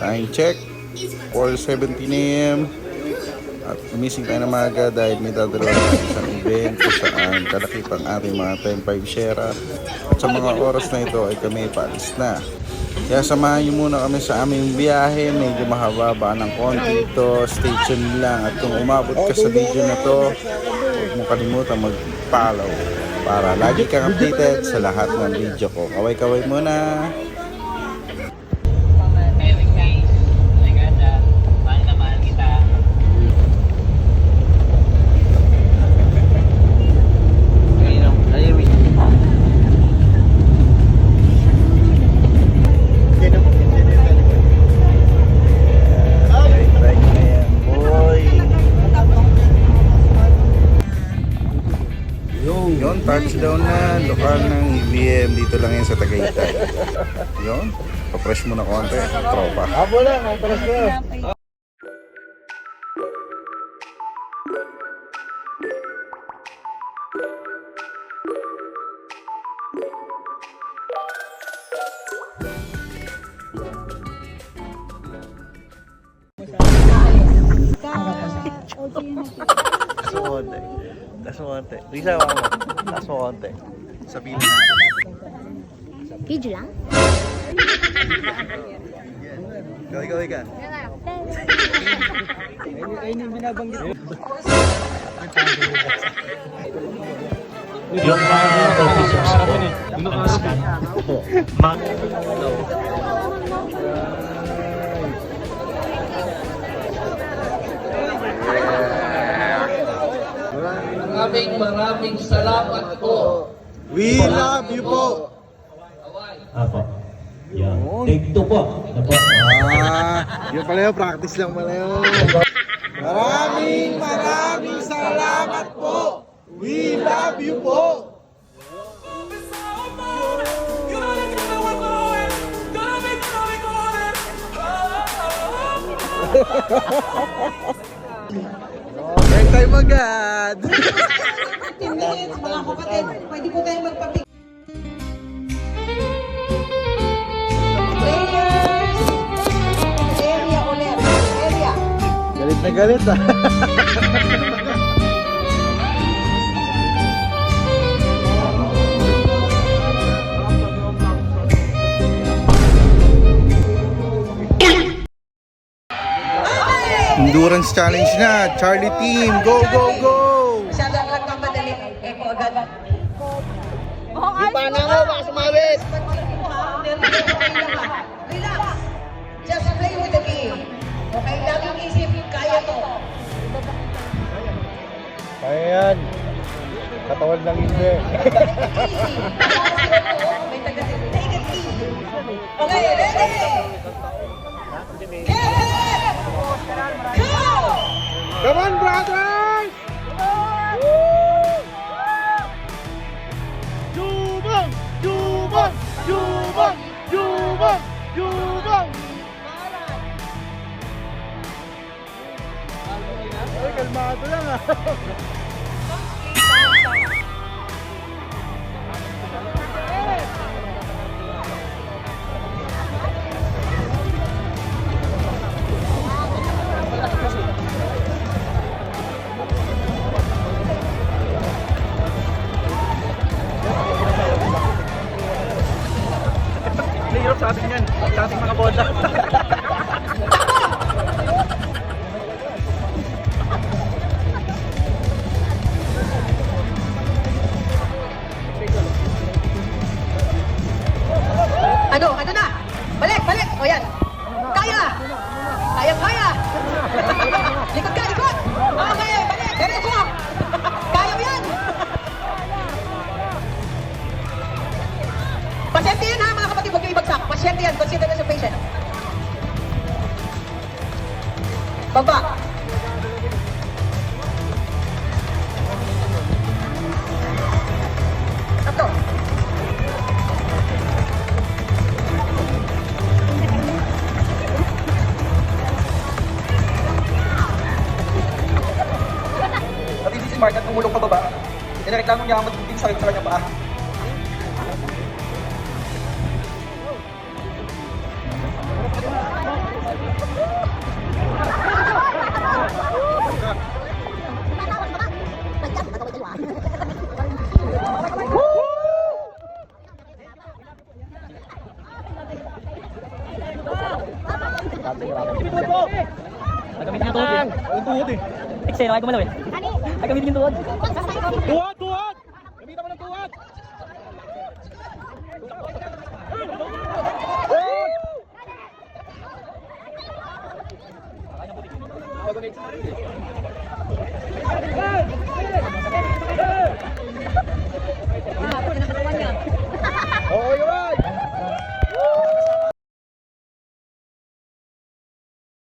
Time check, 4:17 AM. At gumising tayo na maaga dahil may dadalawa na isang event kung saan kalakip ang ating mga 10-5 Sierra. At sa mga oras na ito ay kami paalis na. Kaya samahan niyo muna kami sa aming biyahe. Medyo mahaba ng konti ito. Stay tuned lang. At kung umabot ka sa video na to, huwag mo kalimutan mag-follow para lagi kang updated sa lahat ng video ko. Kaway-kaway muna. Yon, touchdown na, lokal ng EVM, dito lang yan sa Tagaytay. Yon, pa-fresh muna konti, tropa. Abo lang, pa-fresh na. Tas mo konti. Risa mo. Tas mo konti. Sabihin na. Video lang? Ikaw. Ayun yung binabanggit. Yung mga officers ko, Maraming salamat po. We love you po. Apo. Yan. Take two po. Ano po? Yun pala yun, practice lang pala yun. Maraming salamat po. We love you po. Break time agad. 15 minutes mga kapatid. Pwede po tayong magpapig. Players! Area ulit. Area. Galit na galit ah. Endurance challenge na. Charlie team, go, go, go! Masyado ang nagmamadali. Eko agad. Yung pana mo, baka sumawit. Relax. Just play with the game. Okay, laging isip, kaya to. Kaya yan. Katawan lang hindi. May taga-tip. Take it easy. Okay, ready? Go! Come on, brothers! Jubang! Jubang! Jubang! Jubang! Jubang! Ay, kalmado lang ah. Hirap sa atin yan. Sa ating mga bola. Ano na? Balik! O yan. Kaya! Kaya! Likod! Okay, balik! Diretso! Kaya mo yan! Pasyente yan ha mga kapatid, huwag kayo ibagsak. Pasyente yan, consider as a patient. Baba. Tatlo. Natindi si Mark at tumulong pababa. Inareklamo niya ang matinding sakit sa kanyang paa. Eksena, kaya gumalaw eh. Ay, gamitin yung tuhod. Tuwad! Tuwad! Gamitan mo ng tuwad! Oo, yun!